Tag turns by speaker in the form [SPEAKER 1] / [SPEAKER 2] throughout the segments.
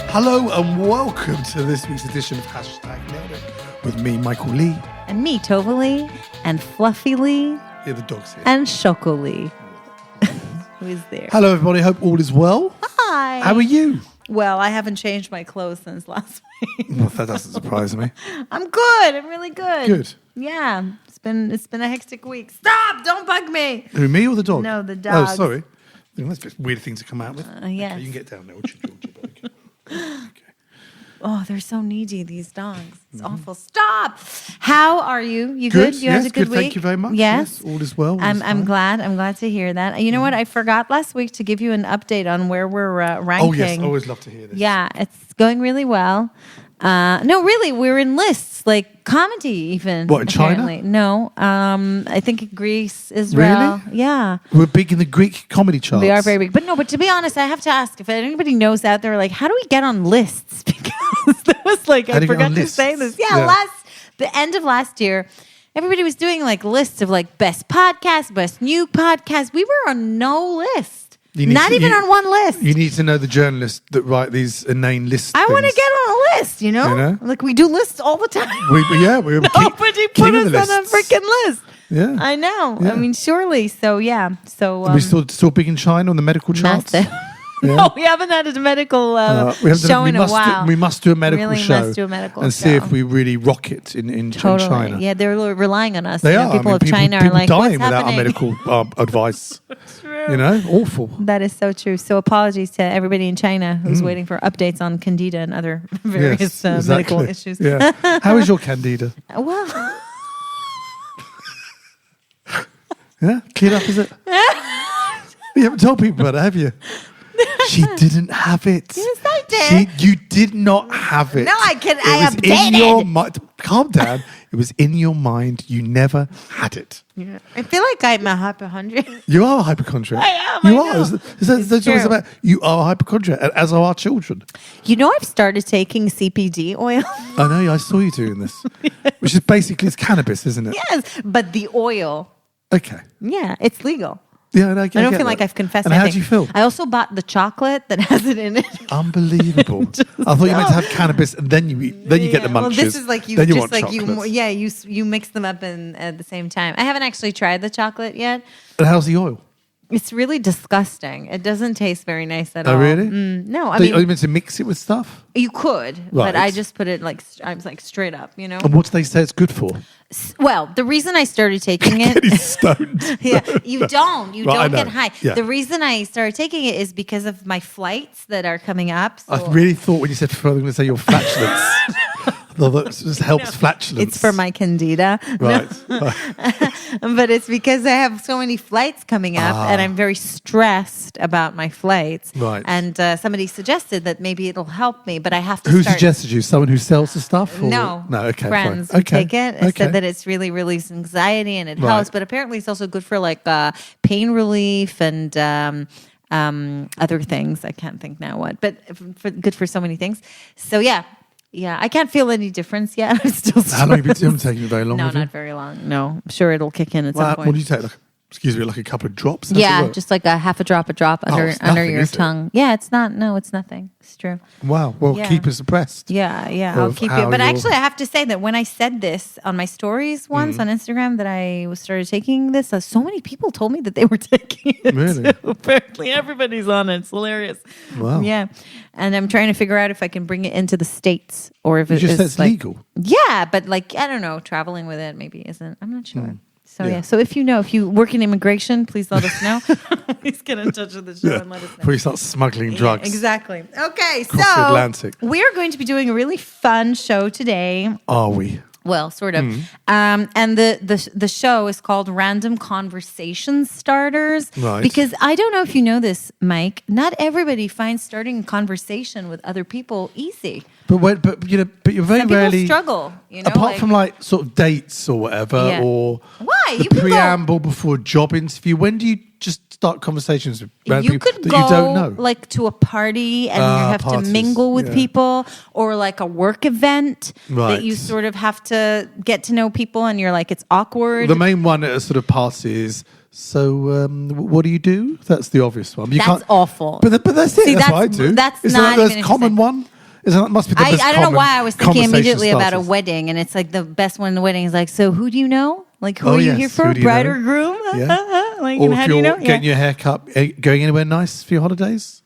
[SPEAKER 1] Hello and welcome to this week's edition of #Nailed It with me, Michael Lee.
[SPEAKER 2] And me, Tova Lee, and Fluffy Lee,
[SPEAKER 1] Yeah, the dog's here.
[SPEAKER 2] and Choco Lee. Who is there?
[SPEAKER 1] Hello, everybody. Hope all is well.
[SPEAKER 2] Hi.
[SPEAKER 1] How are you?
[SPEAKER 2] Well, I haven't changed my clothes since last week.
[SPEAKER 1] Well, that doesn't surprise me.
[SPEAKER 2] I'm good. I'm really good.
[SPEAKER 1] Good.
[SPEAKER 2] Yeah. It's been a hectic week. Stop! Don't bug me.
[SPEAKER 1] Who, me or the dog?
[SPEAKER 2] No, the dog.
[SPEAKER 1] Oh, sorry. That's a weird thing to come out with.
[SPEAKER 2] Yes.
[SPEAKER 1] Okay, you can get down there. Okay.
[SPEAKER 2] Oh, they're so needy, these dogs. It's awful. Stop! How are you? You
[SPEAKER 1] Good.
[SPEAKER 2] good? You had
[SPEAKER 1] Yes,
[SPEAKER 2] a good week?
[SPEAKER 1] Thank you very much.
[SPEAKER 2] Yes.
[SPEAKER 1] All is well. all is
[SPEAKER 2] I'm
[SPEAKER 1] fine.
[SPEAKER 2] glad. I'm glad to hear that. You know what? I forgot last week to give you an update on where we're ranking.
[SPEAKER 1] Oh, yes. I always love to hear this.
[SPEAKER 2] Yeah, it's going really well. No, really, we're in lists, like comedy even.
[SPEAKER 1] What, in China?
[SPEAKER 2] apparently. No, I think Greece, Israel.
[SPEAKER 1] Really?
[SPEAKER 2] Yeah.
[SPEAKER 1] We're big in the Greek comedy charts.
[SPEAKER 2] They are very big. But to be honest, I have to ask if anybody knows out there, like, how do we get on lists? Because that was like,
[SPEAKER 1] How do
[SPEAKER 2] I
[SPEAKER 1] you get
[SPEAKER 2] forgot
[SPEAKER 1] on
[SPEAKER 2] to
[SPEAKER 1] lists?
[SPEAKER 2] say this.
[SPEAKER 1] Yeah.
[SPEAKER 2] The end of last year, everybody was doing like lists of like best podcast, best new podcast. We were on no list. Not even on one list.
[SPEAKER 1] You need to know the journalists that write these inane lists.
[SPEAKER 2] I want to get on a list, you know? Like we do lists all the time.
[SPEAKER 1] We're
[SPEAKER 2] Nobody put us on a freaking list.
[SPEAKER 1] Yeah.
[SPEAKER 2] I know.
[SPEAKER 1] Yeah.
[SPEAKER 2] I mean, surely. So, yeah. So,
[SPEAKER 1] Are we still big in China on the medical charts?
[SPEAKER 2] massive.
[SPEAKER 1] Yeah.
[SPEAKER 2] No, we haven't had a medical show in a while.
[SPEAKER 1] We must do a medical
[SPEAKER 2] Really
[SPEAKER 1] show
[SPEAKER 2] must do a medical
[SPEAKER 1] and
[SPEAKER 2] show.
[SPEAKER 1] see if we really rock it in
[SPEAKER 2] Totally.
[SPEAKER 1] China.
[SPEAKER 2] Yeah, they're relying on us.
[SPEAKER 1] They
[SPEAKER 2] You know,
[SPEAKER 1] are.
[SPEAKER 2] People of China are
[SPEAKER 1] people
[SPEAKER 2] like,
[SPEAKER 1] dying
[SPEAKER 2] what's
[SPEAKER 1] without
[SPEAKER 2] happening?
[SPEAKER 1] our medical advice.
[SPEAKER 2] True.
[SPEAKER 1] You know, awful.
[SPEAKER 2] That is so true. So apologies to everybody in China who's waiting for updates on Candida and other various
[SPEAKER 1] Yes,
[SPEAKER 2] medical
[SPEAKER 1] exactly.
[SPEAKER 2] issues.
[SPEAKER 1] Yeah. How is your Candida?
[SPEAKER 2] Well,
[SPEAKER 1] Yeah, cleared up, is it? You haven't told people about it, have you? She didn't have it.
[SPEAKER 2] yes, I did.
[SPEAKER 1] You did not have it.
[SPEAKER 2] No, I
[SPEAKER 1] It was in
[SPEAKER 2] updated.
[SPEAKER 1] your mind. Calm down. It was in your mind. You never had it.
[SPEAKER 2] Yeah. I feel like I'm a hypochondriac.
[SPEAKER 1] You are a hypochondriac.
[SPEAKER 2] I am,
[SPEAKER 1] You
[SPEAKER 2] I
[SPEAKER 1] are.
[SPEAKER 2] know.
[SPEAKER 1] That's
[SPEAKER 2] true.
[SPEAKER 1] about. You are a hypochondriac, as are our children.
[SPEAKER 2] You know, I've started taking CPD oil.
[SPEAKER 1] I know. I saw you doing this, which is basically it's cannabis, isn't it?
[SPEAKER 2] Yes, but the oil,
[SPEAKER 1] Okay.
[SPEAKER 2] yeah, it's legal.
[SPEAKER 1] Yeah, I
[SPEAKER 2] I don't
[SPEAKER 1] get
[SPEAKER 2] feel
[SPEAKER 1] that.
[SPEAKER 2] like I've confessed
[SPEAKER 1] And
[SPEAKER 2] anything.
[SPEAKER 1] how do you feel?
[SPEAKER 2] I also bought the chocolate that has it in it.
[SPEAKER 1] Unbelievable. I thought you meant to have cannabis and then you eat, then you get the munchies.
[SPEAKER 2] Well, this is like
[SPEAKER 1] then
[SPEAKER 2] you
[SPEAKER 1] want chocolates.
[SPEAKER 2] you mix them up at the same time. I haven't actually tried the chocolate yet.
[SPEAKER 1] And how's the oil?
[SPEAKER 2] It's really disgusting. It doesn't taste very nice at all.
[SPEAKER 1] Oh, really?
[SPEAKER 2] No, I
[SPEAKER 1] Are you
[SPEAKER 2] mean
[SPEAKER 1] meant to mix it with stuff?
[SPEAKER 2] you could,
[SPEAKER 1] Right.
[SPEAKER 2] but I just put it like I was like straight up, you know.
[SPEAKER 1] And what do they say it's good for?
[SPEAKER 2] Well, the reason I started taking it.
[SPEAKER 1] Getting stoned.
[SPEAKER 2] Yeah, you don't
[SPEAKER 1] Right, I
[SPEAKER 2] get
[SPEAKER 1] know.
[SPEAKER 2] high.
[SPEAKER 1] Yeah.
[SPEAKER 2] The reason I started taking it is because of my flights that are coming up. So
[SPEAKER 1] I really thought when you said I was going to say your flatulence. That just helps flatulence.
[SPEAKER 2] it's for my candida.
[SPEAKER 1] Right.
[SPEAKER 2] But it's because I have so many flights coming up and I'm very stressed about my flights.
[SPEAKER 1] Right.
[SPEAKER 2] And somebody suggested that maybe it'll help me, but I have to
[SPEAKER 1] Who
[SPEAKER 2] start.
[SPEAKER 1] suggested you? Someone who sells the stuff? Or?
[SPEAKER 2] No,
[SPEAKER 1] No, okay.
[SPEAKER 2] friends
[SPEAKER 1] fine.
[SPEAKER 2] who take it. I
[SPEAKER 1] Okay.
[SPEAKER 2] said that it's really relieves anxiety and it
[SPEAKER 1] Right.
[SPEAKER 2] helps, but apparently it's also good for like pain relief and other things. I can't think now what, but good for so many things. So yeah, I can't feel any difference yet. I'm still
[SPEAKER 1] How long have you
[SPEAKER 2] stressed.
[SPEAKER 1] been taking it very long?
[SPEAKER 2] No,
[SPEAKER 1] have you?
[SPEAKER 2] not very long. No, I'm sure it'll kick in at
[SPEAKER 1] Well,
[SPEAKER 2] some point.
[SPEAKER 1] what do you take? Like a couple of drops? How's it
[SPEAKER 2] Yeah,
[SPEAKER 1] work?
[SPEAKER 2] just like a half a drop
[SPEAKER 1] it's
[SPEAKER 2] under
[SPEAKER 1] nothing,
[SPEAKER 2] your
[SPEAKER 1] is it?
[SPEAKER 2] tongue. Yeah, it's not. No, it's nothing. It's true.
[SPEAKER 1] Wow. Well,
[SPEAKER 2] Yeah.
[SPEAKER 1] keep us abreast.
[SPEAKER 2] Yeah, I'll
[SPEAKER 1] Of
[SPEAKER 2] keep
[SPEAKER 1] how
[SPEAKER 2] you. But
[SPEAKER 1] you're-
[SPEAKER 2] actually, I have to say that when I said this on my stories once on Instagram that I started taking this, so many people told me that they were taking it.
[SPEAKER 1] Really?
[SPEAKER 2] Too. Apparently, everybody's on it. It's hilarious.
[SPEAKER 1] Wow.
[SPEAKER 2] Yeah, and I'm trying to figure out if I can bring it into the States or if
[SPEAKER 1] You
[SPEAKER 2] it
[SPEAKER 1] just
[SPEAKER 2] is
[SPEAKER 1] said it's
[SPEAKER 2] like,
[SPEAKER 1] legal.
[SPEAKER 2] Yeah, but like I don't know, traveling with it maybe isn't. I'm not sure. So
[SPEAKER 1] Yeah.
[SPEAKER 2] yeah. So if you work in immigration, please let us know. Please get in touch with the show and let us know.
[SPEAKER 1] Before you start smuggling drugs.
[SPEAKER 2] Yeah, exactly. Okay,
[SPEAKER 1] Across the
[SPEAKER 2] so
[SPEAKER 1] Atlantic.
[SPEAKER 2] we're going to be doing a really fun show today.
[SPEAKER 1] Are we?
[SPEAKER 2] Well, sort of.
[SPEAKER 1] Hmm.
[SPEAKER 2] And the show is called Random Conversation Starters.
[SPEAKER 1] Right.
[SPEAKER 2] Because I don't know if you know this, Mike. Not everybody finds starting a conversation with other people easy.
[SPEAKER 1] But you're very
[SPEAKER 2] Some people
[SPEAKER 1] rarely
[SPEAKER 2] struggle. You know,
[SPEAKER 1] apart from like sort of dates or whatever,
[SPEAKER 2] Yeah.
[SPEAKER 1] or
[SPEAKER 2] Why?
[SPEAKER 1] the
[SPEAKER 2] You could go-
[SPEAKER 1] preamble before a job interview. When do you just start conversations with random
[SPEAKER 2] you
[SPEAKER 1] people
[SPEAKER 2] could
[SPEAKER 1] that
[SPEAKER 2] go
[SPEAKER 1] you don't know?
[SPEAKER 2] like to a party and you have
[SPEAKER 1] parties,
[SPEAKER 2] to mingle with
[SPEAKER 1] yeah.
[SPEAKER 2] people, or like a work event
[SPEAKER 1] Right.
[SPEAKER 2] that you sort of have to get to know people and you're like it's awkward.
[SPEAKER 1] The main one at a sort of party is So, what do you do? That's the obvious one. You
[SPEAKER 2] That's awful.
[SPEAKER 1] But that's it.
[SPEAKER 2] See,
[SPEAKER 1] that's what I do.
[SPEAKER 2] that's
[SPEAKER 1] Is
[SPEAKER 2] not
[SPEAKER 1] that the
[SPEAKER 2] even
[SPEAKER 1] most common
[SPEAKER 2] interesting.
[SPEAKER 1] one? It must be the most
[SPEAKER 2] I don't know
[SPEAKER 1] common
[SPEAKER 2] why I was thinking
[SPEAKER 1] conversation
[SPEAKER 2] immediately about a
[SPEAKER 1] starters.
[SPEAKER 2] wedding, and it's like the best one in the wedding is like, so who do you know? Like, who are you
[SPEAKER 1] yes.
[SPEAKER 2] here for?
[SPEAKER 1] Who do you
[SPEAKER 2] Bride
[SPEAKER 1] know?
[SPEAKER 2] or groom?
[SPEAKER 1] Yeah.
[SPEAKER 2] Like,
[SPEAKER 1] Or
[SPEAKER 2] and
[SPEAKER 1] if
[SPEAKER 2] how
[SPEAKER 1] you're
[SPEAKER 2] do you know?
[SPEAKER 1] getting your hair cut, going anywhere nice for your holidays?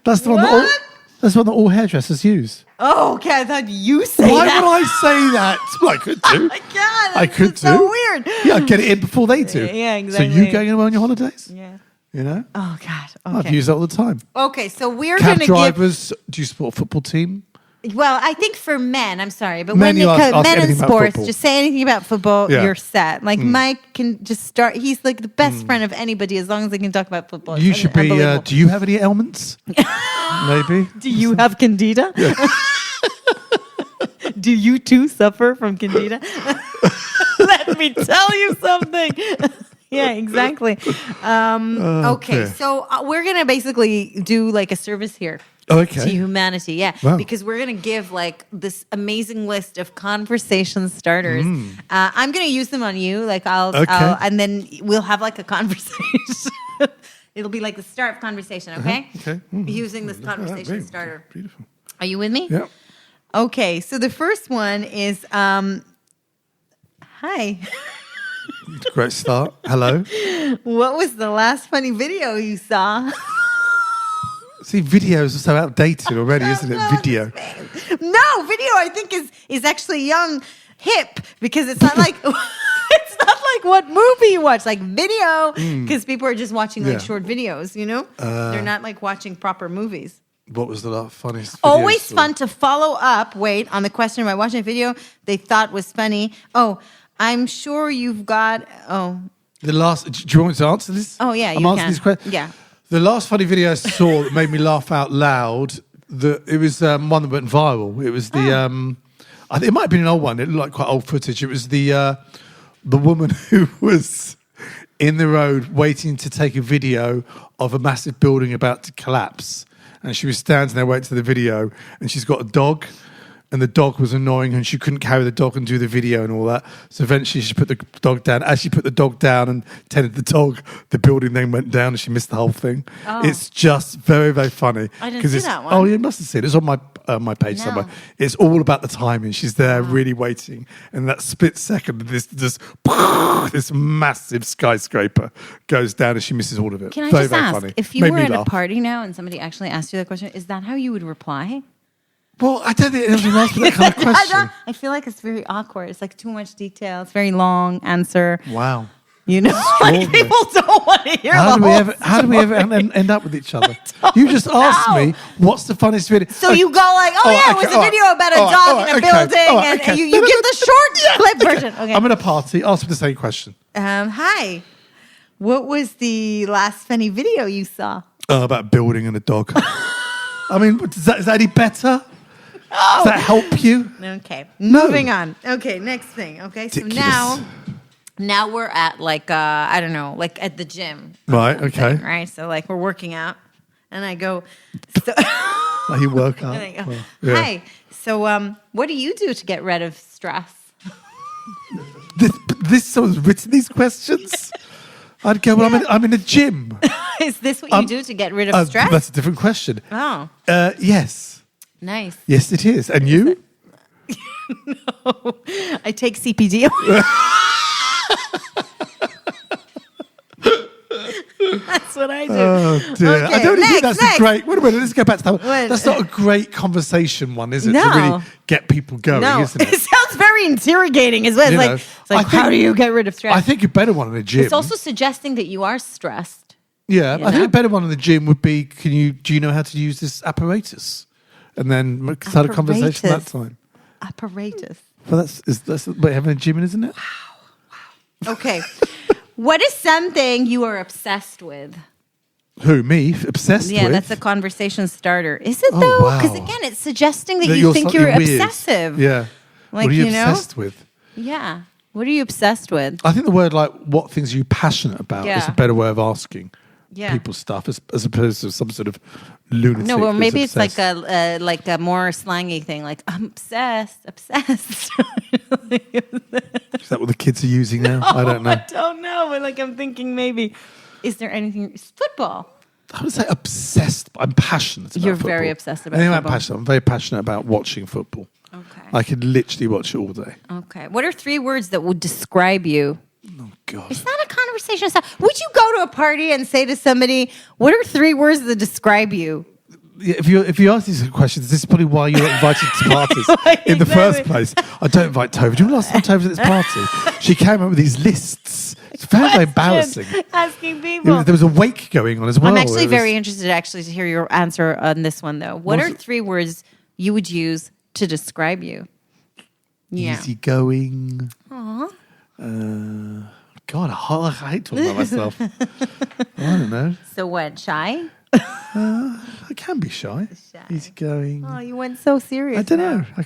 [SPEAKER 1] That's the one.
[SPEAKER 2] What?
[SPEAKER 1] That's the one that all hairdressers use.
[SPEAKER 2] Oh, okay. I thought you said
[SPEAKER 1] Why
[SPEAKER 2] that.
[SPEAKER 1] would I say that? Well, I could do.
[SPEAKER 2] Oh my God,
[SPEAKER 1] I could
[SPEAKER 2] that's so
[SPEAKER 1] do.
[SPEAKER 2] weird.
[SPEAKER 1] Yeah, I'd get it in before they do.
[SPEAKER 2] Yeah,
[SPEAKER 1] So
[SPEAKER 2] exactly.
[SPEAKER 1] you going anywhere on your holidays?
[SPEAKER 2] Yeah.
[SPEAKER 1] You know?
[SPEAKER 2] Oh God.
[SPEAKER 1] I've
[SPEAKER 2] Okay.
[SPEAKER 1] used that all the time.
[SPEAKER 2] Okay. So we're
[SPEAKER 1] Cab
[SPEAKER 2] going to give.
[SPEAKER 1] drivers, do you support a football team?
[SPEAKER 2] Well, I think for men, I'm sorry, but
[SPEAKER 1] Men,
[SPEAKER 2] when
[SPEAKER 1] you
[SPEAKER 2] it
[SPEAKER 1] ask
[SPEAKER 2] men in
[SPEAKER 1] anything about
[SPEAKER 2] sports,
[SPEAKER 1] football.
[SPEAKER 2] just say anything about football,
[SPEAKER 1] Yeah.
[SPEAKER 2] you're set. Like Mike can just start. He's like the best friend of anybody as long as they can talk about football.
[SPEAKER 1] You
[SPEAKER 2] It's
[SPEAKER 1] should be.
[SPEAKER 2] unbelievable.
[SPEAKER 1] Do you have any ailments? Maybe.
[SPEAKER 2] Do you have candida? Do you too suffer from candida? Let me tell you something. Yeah, exactly. Okay, so we're going to basically do like a service here.
[SPEAKER 1] Okay.
[SPEAKER 2] To humanity, yeah.
[SPEAKER 1] Wow.
[SPEAKER 2] Because we're going to give like this amazing list of conversation starters. I'm going to use them on you. Like I'll, and then we'll have like a conversation. It'll be like the start of conversation, okay?
[SPEAKER 1] Okay.
[SPEAKER 2] Using this conversation starter.
[SPEAKER 1] Beautiful.
[SPEAKER 2] Are you with me?
[SPEAKER 1] Yeah.
[SPEAKER 2] Okay, so the first one is hi.
[SPEAKER 1] Great start. Hello.
[SPEAKER 2] What was the last funny video you saw?
[SPEAKER 1] See, videos are so outdated already, isn't it? Video.
[SPEAKER 2] No, video I think is actually young, hip because it's not like it's not like what movie you watch, like video because people are just watching like
[SPEAKER 1] Yeah.
[SPEAKER 2] short videos, you know? They're not like watching proper movies.
[SPEAKER 1] What was the funniest video?
[SPEAKER 2] Always fun to follow up, on the question by watching a video they thought was funny. Oh, I'm sure you've got
[SPEAKER 1] The last. Do you want me to answer this?
[SPEAKER 2] Oh, yeah,
[SPEAKER 1] I'm
[SPEAKER 2] you
[SPEAKER 1] answering
[SPEAKER 2] can.
[SPEAKER 1] this question.
[SPEAKER 2] Yeah.
[SPEAKER 1] The last funny video I saw that made me laugh out loud. It was one that went viral. It was the. I think it might have been an old one. It looked like quite old footage. It was the woman who was in the road waiting to take a video of a massive building about to collapse, and she was standing there waiting for the video, and she's got a dog. And the dog was annoying her and she couldn't carry the dog and do the video and all that. So eventually she put the dog down. As she put the dog down and tended the dog, the building then went down and she missed the whole thing.
[SPEAKER 2] Oh.
[SPEAKER 1] It's just very, very funny.
[SPEAKER 2] I didn't
[SPEAKER 1] 'Cause
[SPEAKER 2] see
[SPEAKER 1] it's-
[SPEAKER 2] that one.
[SPEAKER 1] Oh, you must have seen it. It's on my page
[SPEAKER 2] No.
[SPEAKER 1] somewhere. It's all about the timing. She's there really waiting. And that split second, this massive skyscraper goes down and she misses all of it.
[SPEAKER 2] Can I
[SPEAKER 1] very,
[SPEAKER 2] just
[SPEAKER 1] very
[SPEAKER 2] ask,
[SPEAKER 1] funny.
[SPEAKER 2] if you
[SPEAKER 1] Made
[SPEAKER 2] were
[SPEAKER 1] me
[SPEAKER 2] at a
[SPEAKER 1] laugh.
[SPEAKER 2] party now and somebody actually asked you that question, is that how you would reply?
[SPEAKER 1] Well, I don't think anyone asked me that kind of question.
[SPEAKER 2] I feel like it's very awkward. It's like too much detail. It's very long answer.
[SPEAKER 1] Wow.
[SPEAKER 2] You know, like
[SPEAKER 1] Extraordinary.
[SPEAKER 2] people don't want to hear
[SPEAKER 1] How
[SPEAKER 2] the
[SPEAKER 1] do we
[SPEAKER 2] whole
[SPEAKER 1] ever end up with each other?
[SPEAKER 2] don't
[SPEAKER 1] You just asked
[SPEAKER 2] know.
[SPEAKER 1] me what's the funniest video.
[SPEAKER 2] So you go like, it was a video about a dog in a building, and you give the short clip version. Okay.
[SPEAKER 1] I'm at a party. Ask me the same question.
[SPEAKER 2] Hi. What was the last funny video you saw?
[SPEAKER 1] About building and a dog. I mean, is that any better? Does that help you?
[SPEAKER 2] Okay.
[SPEAKER 1] No.
[SPEAKER 2] Moving on. Okay, next thing. Okay, so
[SPEAKER 1] Ridiculous.
[SPEAKER 2] now we're at like I don't know, like at the gym.
[SPEAKER 1] Right. Okay.
[SPEAKER 2] Right? So like we're working out and I go so,
[SPEAKER 1] Like you work out.
[SPEAKER 2] and I go,
[SPEAKER 1] Well, yeah.
[SPEAKER 2] hi. So what do you do to get rid of stress?
[SPEAKER 1] This someone's written these questions. I'd go. Well, I'm in a gym.
[SPEAKER 2] Is this what you do to get rid of stress?
[SPEAKER 1] That's a different question.
[SPEAKER 2] Oh,
[SPEAKER 1] Yes.
[SPEAKER 2] nice.
[SPEAKER 1] Yes, it is. And you?
[SPEAKER 2] I take CPD. That's what I do.
[SPEAKER 1] Oh dear! I
[SPEAKER 2] Okay,
[SPEAKER 1] don't think
[SPEAKER 2] next,
[SPEAKER 1] that's a great. Wait a minute. Let's go back to that one.
[SPEAKER 2] Wait.
[SPEAKER 1] That's not a great conversation one, is it?
[SPEAKER 2] No.
[SPEAKER 1] To really get people going,
[SPEAKER 2] No,
[SPEAKER 1] isn't it?
[SPEAKER 2] it sounds very interrogating as well. It's
[SPEAKER 1] You
[SPEAKER 2] like,
[SPEAKER 1] know,
[SPEAKER 2] it's like
[SPEAKER 1] I think-
[SPEAKER 2] how do you get rid of stress?
[SPEAKER 1] I think a better one in the gym.
[SPEAKER 2] It's also suggesting that you are stressed.
[SPEAKER 1] yeah.
[SPEAKER 2] you
[SPEAKER 1] I think
[SPEAKER 2] know?
[SPEAKER 1] a better one in the gym would be: do you know how to use this apparatus? And then start a conversation that
[SPEAKER 2] Apparatus.
[SPEAKER 1] time.
[SPEAKER 2] Apparatus.
[SPEAKER 1] Well, that's what having a gym, isn't it?
[SPEAKER 2] Okay. What is something you are obsessed with?
[SPEAKER 1] Who, me? Obsessed
[SPEAKER 2] Yeah,
[SPEAKER 1] with?
[SPEAKER 2] that's a conversation starter. Is it
[SPEAKER 1] Oh,
[SPEAKER 2] though?
[SPEAKER 1] wow.
[SPEAKER 2] Because again, it's suggesting that
[SPEAKER 1] That
[SPEAKER 2] you think
[SPEAKER 1] slightly
[SPEAKER 2] you're
[SPEAKER 1] weird.
[SPEAKER 2] obsessive.
[SPEAKER 1] Yeah.
[SPEAKER 2] Like,
[SPEAKER 1] what are you
[SPEAKER 2] you know?
[SPEAKER 1] obsessed with?
[SPEAKER 2] Yeah. What are you obsessed with?
[SPEAKER 1] I think the word like what things are you passionate about is
[SPEAKER 2] Yeah.
[SPEAKER 1] a better way of asking.
[SPEAKER 2] Yeah.
[SPEAKER 1] people's stuff as opposed to some sort of lunatic.
[SPEAKER 2] No, or
[SPEAKER 1] who's
[SPEAKER 2] maybe it's
[SPEAKER 1] obsessed.
[SPEAKER 2] like a more slangy thing, like I'm obsessed.
[SPEAKER 1] Is that what the kids are using now? I don't know.
[SPEAKER 2] I don't know, but like I'm thinking maybe, is there anything? It's football.
[SPEAKER 1] I would say obsessed. I'm passionate about
[SPEAKER 2] You're
[SPEAKER 1] football.
[SPEAKER 2] very obsessed about
[SPEAKER 1] Anyway,
[SPEAKER 2] football.
[SPEAKER 1] I'm very passionate about watching football.
[SPEAKER 2] Okay.
[SPEAKER 1] I could literally watch it all day.
[SPEAKER 2] Okay. What are 3 words that would describe you?
[SPEAKER 1] Oh, God.
[SPEAKER 2] It's not a conversation. Would you go to a party and say to somebody, "What are 3 words that describe you?"
[SPEAKER 1] Yeah, if you ask these questions, this is probably why you're not invited to parties in the first place. I don't invite Tova. Do you remember last time Tova was at this party? She came up with these lists. It's very embarrassing.
[SPEAKER 2] Asking people.
[SPEAKER 1] There was a wake going on as well.
[SPEAKER 2] I'm actually
[SPEAKER 1] It was-
[SPEAKER 2] very interested to hear your answer on this one, though. What are 3 words you would use to describe you? Yeah.
[SPEAKER 1] Easygoing.
[SPEAKER 2] Aw.
[SPEAKER 1] God, I hate talking about myself. I don't know.
[SPEAKER 2] So what? Shy?
[SPEAKER 1] I can be shy.
[SPEAKER 2] Shy.
[SPEAKER 1] Easygoing.
[SPEAKER 2] Oh, you went so serious.
[SPEAKER 1] I don't
[SPEAKER 2] now.
[SPEAKER 1] know. I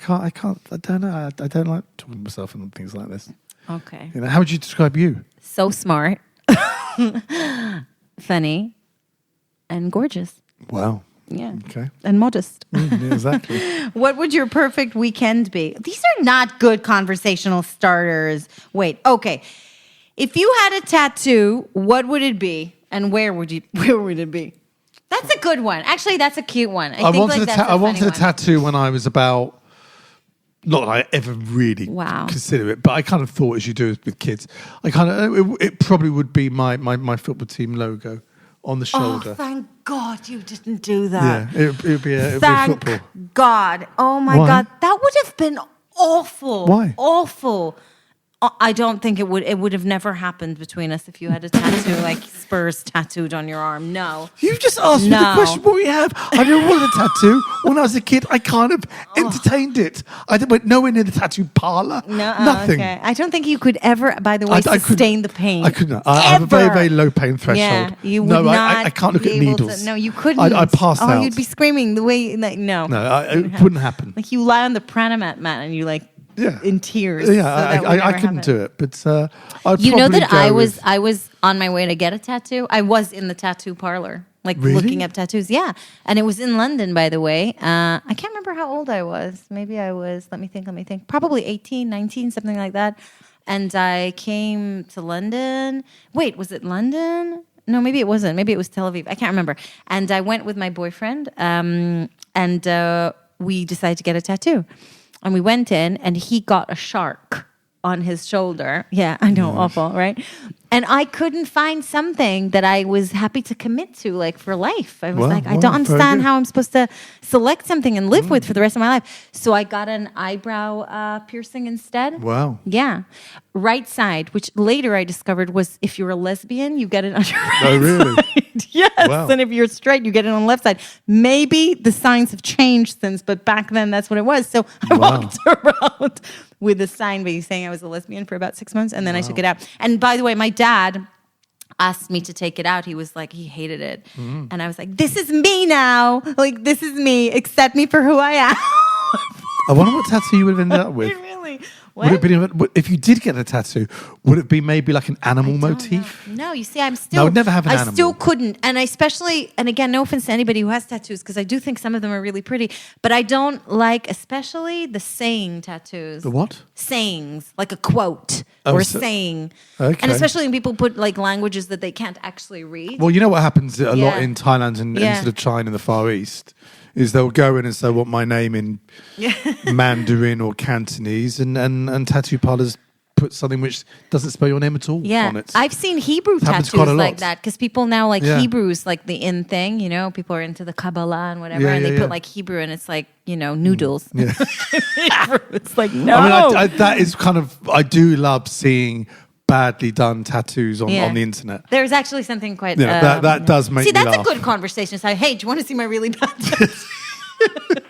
[SPEAKER 1] don't know. I don't like talking to myself and things like this.
[SPEAKER 2] Okay.
[SPEAKER 1] You know, how would you describe you?
[SPEAKER 2] So smart, funny, and gorgeous.
[SPEAKER 1] Wow.
[SPEAKER 2] Yeah.
[SPEAKER 1] Okay.
[SPEAKER 2] And modest.
[SPEAKER 1] Yeah, exactly.
[SPEAKER 2] What would your perfect weekend be? These are not good conversational starters. Wait, okay. If you had a tattoo, what would it be, and where would it be? That's a good one. Actually, that's a cute one. I think
[SPEAKER 1] wanted
[SPEAKER 2] that's
[SPEAKER 1] I wanted a
[SPEAKER 2] one.
[SPEAKER 1] tattoo when I was about. Not that I ever really
[SPEAKER 2] Wow.
[SPEAKER 1] consider it, but I kind of thought, as you do with kids, I kind of it probably would be my football team logo on the
[SPEAKER 2] Oh,
[SPEAKER 1] shoulder.
[SPEAKER 2] thank God you didn't do that.
[SPEAKER 1] Yeah, it would be
[SPEAKER 2] Thank
[SPEAKER 1] football.
[SPEAKER 2] God. Oh my
[SPEAKER 1] Why?
[SPEAKER 2] God. That would have been awful.
[SPEAKER 1] Why?
[SPEAKER 2] Awful. I don't think it would have never happened between us if you had a tattoo like Spurs tattooed on your arm. No.
[SPEAKER 1] You just asked me the
[SPEAKER 2] No.
[SPEAKER 1] question what we have. I never wanted a tattoo. When I was a kid, I kind of entertained it. I went nowhere near the tattoo parlor.
[SPEAKER 2] No,
[SPEAKER 1] Nothing.
[SPEAKER 2] Okay. I don't think you could ever, by the way,
[SPEAKER 1] I couldn't-
[SPEAKER 2] sustain the pain.
[SPEAKER 1] I couldn't. I have a very,
[SPEAKER 2] Ever.
[SPEAKER 1] very low pain threshold.
[SPEAKER 2] Yeah, you would
[SPEAKER 1] no,
[SPEAKER 2] not.
[SPEAKER 1] I can't look
[SPEAKER 2] be
[SPEAKER 1] at
[SPEAKER 2] able
[SPEAKER 1] needles.
[SPEAKER 2] To, no, you couldn't.
[SPEAKER 1] I pass out.
[SPEAKER 2] Oh, you'd be screaming the way. Like, no,
[SPEAKER 1] No, it wouldn't happen.
[SPEAKER 2] Like you lie on the Pranamat mat and you like
[SPEAKER 1] Yeah.
[SPEAKER 2] in tears.
[SPEAKER 1] Yeah,
[SPEAKER 2] so that would
[SPEAKER 1] I
[SPEAKER 2] never
[SPEAKER 1] couldn't
[SPEAKER 2] happen.
[SPEAKER 1] do it. But I'd
[SPEAKER 2] You know
[SPEAKER 1] probably
[SPEAKER 2] that
[SPEAKER 1] go
[SPEAKER 2] I
[SPEAKER 1] with-
[SPEAKER 2] was on my way to get a tattoo. I was in the tattoo parlor, like
[SPEAKER 1] Really?
[SPEAKER 2] looking up tattoos. Yeah, and it was in London, by the way. I can't remember how old I was. Maybe I was. Let me think. Probably 18, 19, something like that. And I came to London. Wait, was it London? No, maybe it wasn't. Maybe it was Tel Aviv. I can't remember. And I went with my boyfriend, and we decided to get a tattoo. And we went in, and he got a shark on his shoulder. Yeah, I know, awful, right? And I couldn't find something that I was happy to commit to, like for life. I was
[SPEAKER 1] Wow,
[SPEAKER 2] like, I
[SPEAKER 1] wow,
[SPEAKER 2] don't
[SPEAKER 1] very
[SPEAKER 2] understand
[SPEAKER 1] good.
[SPEAKER 2] how I'm supposed to select something and live with for the rest of my life. So I got an eyebrow piercing instead.
[SPEAKER 1] Wow.
[SPEAKER 2] Yeah, right side, which later I discovered was if you're a lesbian, you get it on your right
[SPEAKER 1] Oh, really?
[SPEAKER 2] side. Yes,
[SPEAKER 1] Wow.
[SPEAKER 2] and if you're straight, you get it on the left side. Maybe the signs have changed since, but back then that's what it was. So I
[SPEAKER 1] Wow.
[SPEAKER 2] walked around with a sign basically saying I was a lesbian for about 6 months, and then I took it out. And by the way, my dad asked me to take it out. He was like, he hated it.
[SPEAKER 1] Mm.
[SPEAKER 2] And I was like, this is me now. Like, this is me. Accept me for who I am.
[SPEAKER 1] I wonder what tattoo you would have ended up with.
[SPEAKER 2] Really?
[SPEAKER 1] Would it
[SPEAKER 2] What?
[SPEAKER 1] be, if you did get a tattoo, would it be maybe like an animal
[SPEAKER 2] Don't
[SPEAKER 1] motif?
[SPEAKER 2] know. No, you see, I'm still.
[SPEAKER 1] I would never have an
[SPEAKER 2] I
[SPEAKER 1] animal.
[SPEAKER 2] still couldn't, and I especially, and again, no offense to anybody who has tattoos, because I do think some of them are really pretty, but I don't like, especially the saying tattoos.
[SPEAKER 1] The what?
[SPEAKER 2] Sayings, like a quote
[SPEAKER 1] Oh,
[SPEAKER 2] or a
[SPEAKER 1] so-
[SPEAKER 2] saying,
[SPEAKER 1] Okay.
[SPEAKER 2] and especially when people put like languages that they can't actually read.
[SPEAKER 1] Well, you know what happens a lot
[SPEAKER 2] Yeah.
[SPEAKER 1] in Thailand and
[SPEAKER 2] Yeah.
[SPEAKER 1] sort of China and the Far East is they'll go in and say, "Want my name in Mandarin or Cantonese," and tattoo parlors put something which doesn't spell your name at all
[SPEAKER 2] Yeah,
[SPEAKER 1] on it.
[SPEAKER 2] I've seen Hebrew
[SPEAKER 1] happens
[SPEAKER 2] tattoos
[SPEAKER 1] quite a
[SPEAKER 2] like
[SPEAKER 1] lot.
[SPEAKER 2] that because people now like
[SPEAKER 1] Yeah.
[SPEAKER 2] Hebrews like the in thing. You know, people are into the Kabbalah and whatever,
[SPEAKER 1] Yeah,
[SPEAKER 2] and they
[SPEAKER 1] yeah,
[SPEAKER 2] put
[SPEAKER 1] yeah.
[SPEAKER 2] like Hebrew, and it's like noodles.
[SPEAKER 1] Yeah.
[SPEAKER 2] Hebrew. It's like no.
[SPEAKER 1] I mean, that is kind of. I do love seeing badly done tattoos on the internet.
[SPEAKER 2] There's actually something quite.
[SPEAKER 1] Yeah, that does make
[SPEAKER 2] See,
[SPEAKER 1] me
[SPEAKER 2] that's
[SPEAKER 1] laugh.
[SPEAKER 2] a good conversation. It's like, hey, do you want to see my really bad tattoos?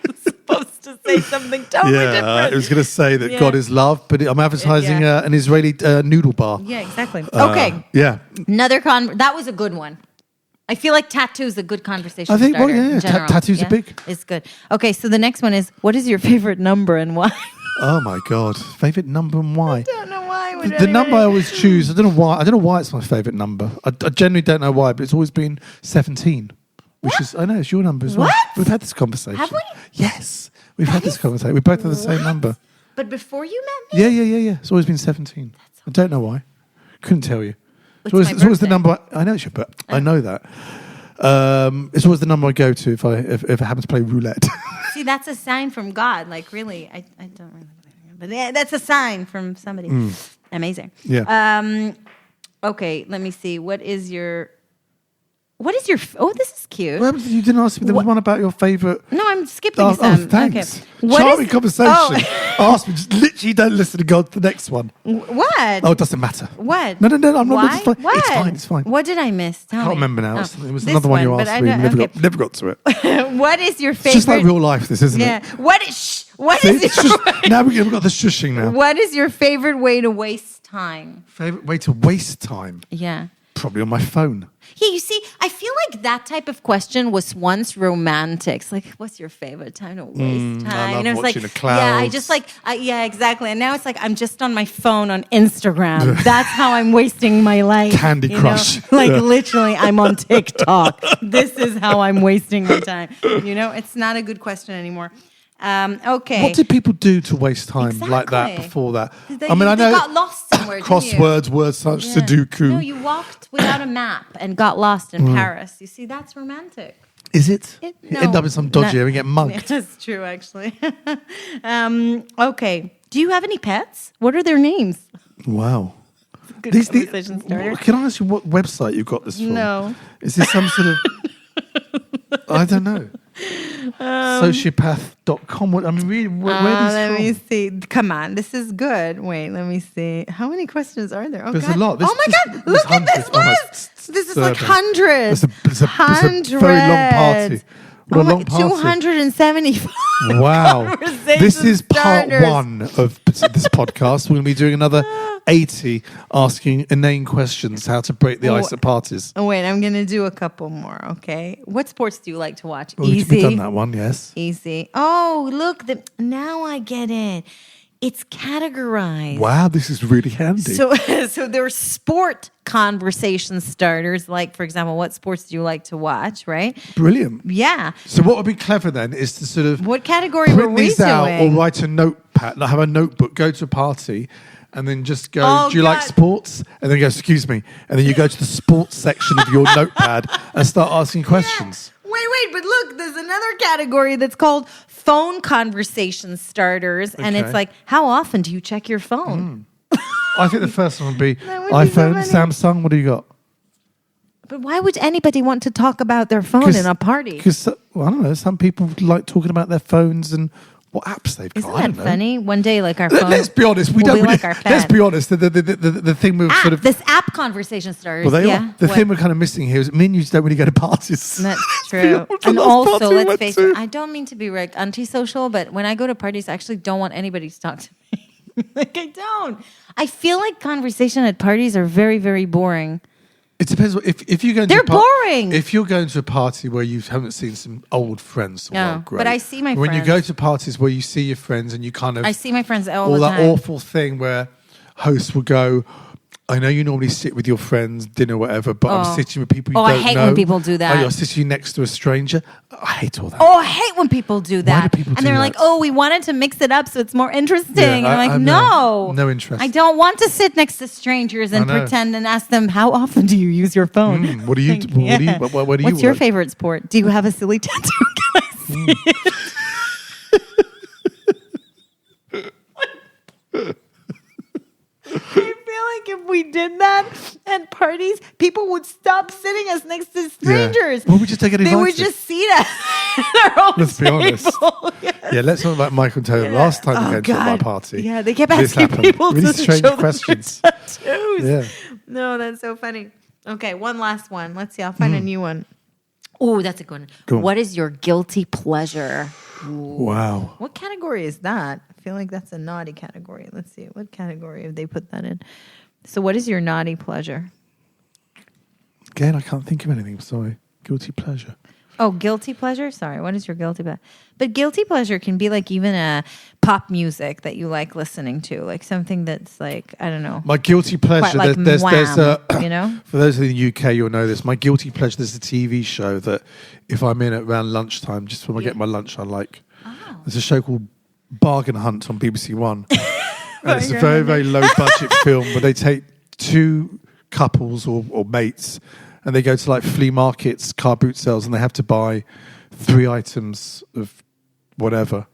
[SPEAKER 2] It's supposed to say something totally
[SPEAKER 1] Yeah,
[SPEAKER 2] different.
[SPEAKER 1] I was going to say that
[SPEAKER 2] Yeah.
[SPEAKER 1] God is love, but I'm advertising
[SPEAKER 2] Yeah.
[SPEAKER 1] an Israeli noodle bar.
[SPEAKER 2] Yeah, exactly. Okay,
[SPEAKER 1] Yeah.
[SPEAKER 2] another that was a good one. I feel like tattoo is a good conversation.
[SPEAKER 1] I think, well,
[SPEAKER 2] starter
[SPEAKER 1] yeah,
[SPEAKER 2] in general.
[SPEAKER 1] tattoos are big.
[SPEAKER 2] It's good. Okay, so the next one is, what is your favorite number and why?
[SPEAKER 1] Oh my God. Favorite number and why?
[SPEAKER 2] I don't know why.
[SPEAKER 1] The number I always choose, I don't know why. I don't know why it's my favourite number. I genuinely don't know why, but it's always been 17, which is I know it's your number as well.
[SPEAKER 2] What?
[SPEAKER 1] We've had this conversation.
[SPEAKER 2] Have we?
[SPEAKER 1] Yes, we've had this conversation. We both have the same number.
[SPEAKER 2] But before you met me?
[SPEAKER 1] Yeah. It's always been 17. I don't know why. Couldn't tell you.
[SPEAKER 2] It's
[SPEAKER 1] It's
[SPEAKER 2] my
[SPEAKER 1] always the
[SPEAKER 2] birthday.
[SPEAKER 1] number. I know it's your birthday. I know that. It's always the number I go to if I happen to play roulette.
[SPEAKER 2] See, that's a sign from God. Like, really, I don't really believe it. But yeah, that's a sign from somebody. Amazing.
[SPEAKER 1] Yeah.
[SPEAKER 2] Okay, let me see. What is your... Oh, this is cute.
[SPEAKER 1] Well, you didn't ask me. There was one about your favourite.
[SPEAKER 2] No, I'm skipping
[SPEAKER 1] Oh,
[SPEAKER 2] some.
[SPEAKER 1] thanks.
[SPEAKER 2] Okay. What
[SPEAKER 1] Charming
[SPEAKER 2] is-
[SPEAKER 1] conversation.
[SPEAKER 2] Oh.
[SPEAKER 1] Ask me. Just literally don't listen and go to the next one.
[SPEAKER 2] What?
[SPEAKER 1] Oh, it doesn't matter.
[SPEAKER 2] What?
[SPEAKER 1] No. I'm not.
[SPEAKER 2] Why?
[SPEAKER 1] It's fine.
[SPEAKER 2] What?
[SPEAKER 1] It's fine.
[SPEAKER 2] What did I miss? Tell
[SPEAKER 1] I can't
[SPEAKER 2] me.
[SPEAKER 1] remember now.
[SPEAKER 2] Oh,
[SPEAKER 1] It was
[SPEAKER 2] this
[SPEAKER 1] another one you
[SPEAKER 2] but
[SPEAKER 1] asked
[SPEAKER 2] I
[SPEAKER 1] me.
[SPEAKER 2] don't-
[SPEAKER 1] Never got to it.
[SPEAKER 2] What is your
[SPEAKER 1] It's
[SPEAKER 2] favorite?
[SPEAKER 1] just like real life, this, isn't
[SPEAKER 2] Yeah.
[SPEAKER 1] it?
[SPEAKER 2] What is
[SPEAKER 1] See,
[SPEAKER 2] your
[SPEAKER 1] it's just, now we've got the shushing now.
[SPEAKER 2] What is your favorite way to waste time?
[SPEAKER 1] Favorite way to waste time?
[SPEAKER 2] Yeah.
[SPEAKER 1] Probably on my phone.
[SPEAKER 2] Yeah, you see, I feel like that type of question was once romantic. It's like, what's your favorite time to waste time?
[SPEAKER 1] I love
[SPEAKER 2] and it was
[SPEAKER 1] watching
[SPEAKER 2] like,
[SPEAKER 1] the clouds.
[SPEAKER 2] yeah, I just like, yeah, exactly. And now it's like, I'm just on my phone on Instagram. That's how I'm wasting my life.
[SPEAKER 1] Candy
[SPEAKER 2] you know?
[SPEAKER 1] Crush.
[SPEAKER 2] Like
[SPEAKER 1] Yeah.
[SPEAKER 2] literally, I'm on TikTok. This is how I'm wasting my time. You know, it's not a good question anymore. Okay.
[SPEAKER 1] What did people do to waste time like that
[SPEAKER 2] Exactly.
[SPEAKER 1] before that?
[SPEAKER 2] They,
[SPEAKER 1] I mean, I
[SPEAKER 2] they
[SPEAKER 1] know
[SPEAKER 2] got lost somewhere. didn't you?
[SPEAKER 1] crosswords, words such
[SPEAKER 2] Yeah.
[SPEAKER 1] Sudoku.
[SPEAKER 2] No, you walked without a map and got lost in Paris. You see, that's romantic.
[SPEAKER 1] Is it?
[SPEAKER 2] It-
[SPEAKER 1] You end
[SPEAKER 2] no.
[SPEAKER 1] up in some dodgy area and get mugged.
[SPEAKER 2] Yeah, that's true, actually. Okay. Do you have any pets? What are their names?
[SPEAKER 1] Wow.
[SPEAKER 2] Good conversation starter.
[SPEAKER 1] Can I ask you what website you got this from?
[SPEAKER 2] No.
[SPEAKER 1] Is this some sort of... I don't know. Sociopath.com. I mean, really, where is
[SPEAKER 2] Let me
[SPEAKER 1] this from?
[SPEAKER 2] see. Come on, this is good. Wait, let me see. How many questions are there? Oh,
[SPEAKER 1] There's
[SPEAKER 2] God.
[SPEAKER 1] a lot.
[SPEAKER 2] Oh my God!
[SPEAKER 1] There's
[SPEAKER 2] Look at this
[SPEAKER 1] hundreds. Oh, my
[SPEAKER 2] list. This is like
[SPEAKER 1] servant.
[SPEAKER 2] hundreds.
[SPEAKER 1] It's a very long party. What a long party.
[SPEAKER 2] 275.
[SPEAKER 1] Wow.
[SPEAKER 2] Conversation
[SPEAKER 1] This is part
[SPEAKER 2] starters.
[SPEAKER 1] one of this podcast. We're going to be doing another 80 asking inane questions, how to break the ice at parties.
[SPEAKER 2] Oh, wait, I'm going to do a couple more, okay? What sports do you like to watch?
[SPEAKER 1] Well, we've
[SPEAKER 2] Easy.
[SPEAKER 1] done that one, yes.
[SPEAKER 2] Easy. Oh, look, now I get it. It's categorized.
[SPEAKER 1] Wow, this is really handy.
[SPEAKER 2] So, so there's sport conversation starters, like, for example, what sports do you like to watch, right?
[SPEAKER 1] Brilliant.
[SPEAKER 2] Yeah.
[SPEAKER 1] So what would be clever then is to sort of
[SPEAKER 2] What category were
[SPEAKER 1] print
[SPEAKER 2] we
[SPEAKER 1] these out or
[SPEAKER 2] doing?
[SPEAKER 1] write a notepad, like have a notebook, go to a party, and then just go,
[SPEAKER 2] Oh,
[SPEAKER 1] do you like
[SPEAKER 2] God.
[SPEAKER 1] sports? And then go, excuse me. And then you go to the sports section of your notepad and start asking questions.
[SPEAKER 2] Wait, but look, there's another category that's called phone conversation starters. And it's
[SPEAKER 1] Okay.
[SPEAKER 2] like, how often do you check your phone?
[SPEAKER 1] I think the first one would be
[SPEAKER 2] That would be so
[SPEAKER 1] iPhone,
[SPEAKER 2] funny.
[SPEAKER 1] Samsung. What do you got?
[SPEAKER 2] But why would anybody want to talk about their phone in a party?
[SPEAKER 1] Because, well, I don't know, some people like talking about their phones and what apps they've got.
[SPEAKER 2] Isn't
[SPEAKER 1] I
[SPEAKER 2] that
[SPEAKER 1] don't know.
[SPEAKER 2] funny? One day, like our
[SPEAKER 1] Let-
[SPEAKER 2] phone.
[SPEAKER 1] Let's be honest. We
[SPEAKER 2] will
[SPEAKER 1] don't.
[SPEAKER 2] be
[SPEAKER 1] Really,
[SPEAKER 2] like our
[SPEAKER 1] let's
[SPEAKER 2] pet.
[SPEAKER 1] be honest. The thing with sort of
[SPEAKER 2] This app conversation starters.
[SPEAKER 1] well, they
[SPEAKER 2] yeah.
[SPEAKER 1] are. The
[SPEAKER 2] What?
[SPEAKER 1] thing we're kind of missing here is me and you don't really go to parties.
[SPEAKER 2] That's
[SPEAKER 1] Let's be
[SPEAKER 2] true.
[SPEAKER 1] honest,
[SPEAKER 2] And
[SPEAKER 1] the last
[SPEAKER 2] also,
[SPEAKER 1] party we
[SPEAKER 2] let's
[SPEAKER 1] went
[SPEAKER 2] face
[SPEAKER 1] to-
[SPEAKER 2] it, I don't mean to be like antisocial, but when I go to parties, I actually don't want anybody to talk to me. Like, I don't. I feel like conversation at parties are very, very boring.
[SPEAKER 1] It depends. If you go,
[SPEAKER 2] They're boring.
[SPEAKER 1] If you're going to a party where you haven't seen some old friends, for a while,
[SPEAKER 2] No,
[SPEAKER 1] great.
[SPEAKER 2] but I see my
[SPEAKER 1] when you
[SPEAKER 2] friends.
[SPEAKER 1] go to parties where you see your friends and you kind of
[SPEAKER 2] I see my friends all
[SPEAKER 1] all
[SPEAKER 2] the
[SPEAKER 1] that
[SPEAKER 2] time.
[SPEAKER 1] awful thing where hosts will go, I know you normally sit with your friends, dinner, whatever, but
[SPEAKER 2] Oh.
[SPEAKER 1] I'm sitting with people you
[SPEAKER 2] Oh, I
[SPEAKER 1] don't
[SPEAKER 2] hate
[SPEAKER 1] know.
[SPEAKER 2] when people do that.
[SPEAKER 1] Oh, you're sitting next to a stranger. I hate all that.
[SPEAKER 2] Oh, I hate when people do that.
[SPEAKER 1] do people
[SPEAKER 2] and
[SPEAKER 1] do
[SPEAKER 2] they're
[SPEAKER 1] that?
[SPEAKER 2] like, oh, we wanted to mix it up so it's more interesting.
[SPEAKER 1] Yeah,
[SPEAKER 2] and I'm like,
[SPEAKER 1] I'm
[SPEAKER 2] no.
[SPEAKER 1] no interest.
[SPEAKER 2] I don't want to sit next to strangers and
[SPEAKER 1] I know.
[SPEAKER 2] pretend and ask them, how often do you use your phone?
[SPEAKER 1] What do you?
[SPEAKER 2] Like,
[SPEAKER 1] What do you?
[SPEAKER 2] yeah.
[SPEAKER 1] What do you?
[SPEAKER 2] What's your
[SPEAKER 1] like?
[SPEAKER 2] favorite sport? Do you have a silly tattoo? Can I see it? I feel like if we did that at parties, people would stop sitting us next to strangers.
[SPEAKER 1] Well, we just take it
[SPEAKER 2] They would
[SPEAKER 1] invited.
[SPEAKER 2] just seat us at our own
[SPEAKER 1] Let's be honest.
[SPEAKER 2] table. Yes.
[SPEAKER 1] Yeah, let's talk about Michael and Taylor. Last time you came to my party.
[SPEAKER 2] Yeah, they kept
[SPEAKER 1] this
[SPEAKER 2] asking
[SPEAKER 1] happened.
[SPEAKER 2] people
[SPEAKER 1] really
[SPEAKER 2] to
[SPEAKER 1] strange
[SPEAKER 2] show them
[SPEAKER 1] questions.
[SPEAKER 2] their tattoos.
[SPEAKER 1] Yeah.
[SPEAKER 2] No, that's so funny. Okay, one last one. Let's see. I'll find a new one. Oh, that's a good one.
[SPEAKER 1] Go on.
[SPEAKER 2] What is your guilty pleasure?
[SPEAKER 1] Wow.
[SPEAKER 2] What category is that? I feel like that's a naughty category. Let's see. What category have they put that in? So, what is your naughty pleasure?
[SPEAKER 1] Again, I can't think of anything. Sorry. Guilty pleasure.
[SPEAKER 2] Oh, guilty pleasure? Sorry, what is your guilty pleasure? But guilty pleasure can be like even a pop music that you like listening to, like something that's like, I don't know.
[SPEAKER 1] My guilty pleasure,
[SPEAKER 2] Quite like
[SPEAKER 1] there's
[SPEAKER 2] Wham, you know?
[SPEAKER 1] For those in the UK, you'll know this. My guilty pleasure, there's a TV show that if I'm in at around lunchtime, just when I get my lunch, I like.
[SPEAKER 2] Oh.
[SPEAKER 1] There's a show called Bargain Hunt on BBC One. And it's a very, very low budget film where they take two couples or mates and they go to like flea markets, car boot sales, and they have to buy 3 items of whatever.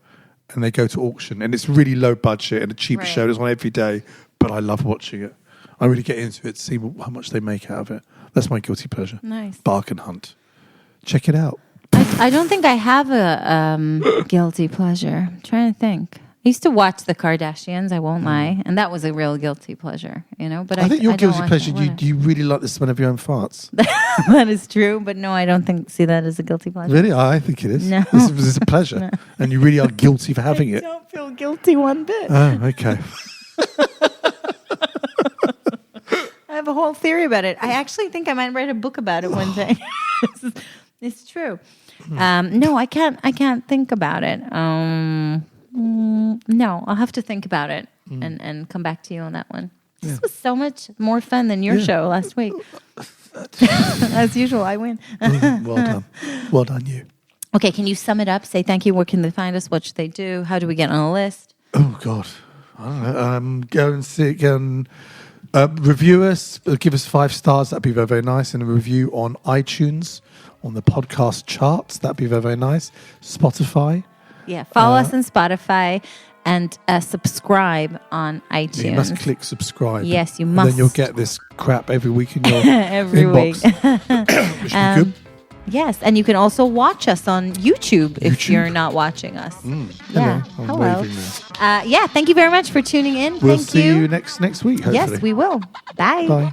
[SPEAKER 1] And they go to auction. And it's really low budget and a cheaper
[SPEAKER 2] Right.
[SPEAKER 1] show. It's on every day. But I love watching it. I really get into it to see how much they make out of it. That's my guilty pleasure.
[SPEAKER 2] Nice.
[SPEAKER 1] Bargain Hunt. Check it out.
[SPEAKER 2] I don't think I have a guilty pleasure. I'm trying to think. I used to watch the Kardashians, I won't lie. And that was a real guilty pleasure, you know? But
[SPEAKER 1] I think your
[SPEAKER 2] don't
[SPEAKER 1] guilty
[SPEAKER 2] watch
[SPEAKER 1] pleasure,
[SPEAKER 2] it.
[SPEAKER 1] you really like the smell of your own farts.
[SPEAKER 2] That is true, but no, I don't see that as a guilty pleasure.
[SPEAKER 1] Really? I think it is.
[SPEAKER 2] No.
[SPEAKER 1] This is a pleasure. And you really are guilty for having
[SPEAKER 2] I
[SPEAKER 1] it.
[SPEAKER 2] don't feel guilty one bit.
[SPEAKER 1] Oh, okay.
[SPEAKER 2] I have a whole theory about it. I actually think I might write a book about it one day. It's true. No, I can't think about it. No, I'll have to think about it and come back to you on that one. This was so much more fun than your show last week. As usual, I win.
[SPEAKER 1] Well done. Well done, you.
[SPEAKER 2] Okay, can you sum it up? Say thank you. Where can they find us? What should they do? How do we get on a list?
[SPEAKER 1] Oh, God. I don't know. Go and see, review us. Give us 5 stars. That'd be very, very nice. And a review on iTunes, on the podcast charts. That'd be very, very nice. Spotify.
[SPEAKER 2] Yeah, follow us on Spotify and subscribe on iTunes.
[SPEAKER 1] You must click subscribe.
[SPEAKER 2] Yes, you
[SPEAKER 1] and
[SPEAKER 2] must.
[SPEAKER 1] then you'll get this crap every week in your
[SPEAKER 2] Every
[SPEAKER 1] inbox.
[SPEAKER 2] week.
[SPEAKER 1] Which would be good.
[SPEAKER 2] Yes, and you can also watch us on YouTube if you're not watching us. Yeah,
[SPEAKER 1] Hello. I'm waving there.
[SPEAKER 2] Yeah, thank you very much for tuning in.
[SPEAKER 1] We'll
[SPEAKER 2] Thank
[SPEAKER 1] see you next week, hopefully.
[SPEAKER 2] Yes, we will. Bye.
[SPEAKER 1] Bye.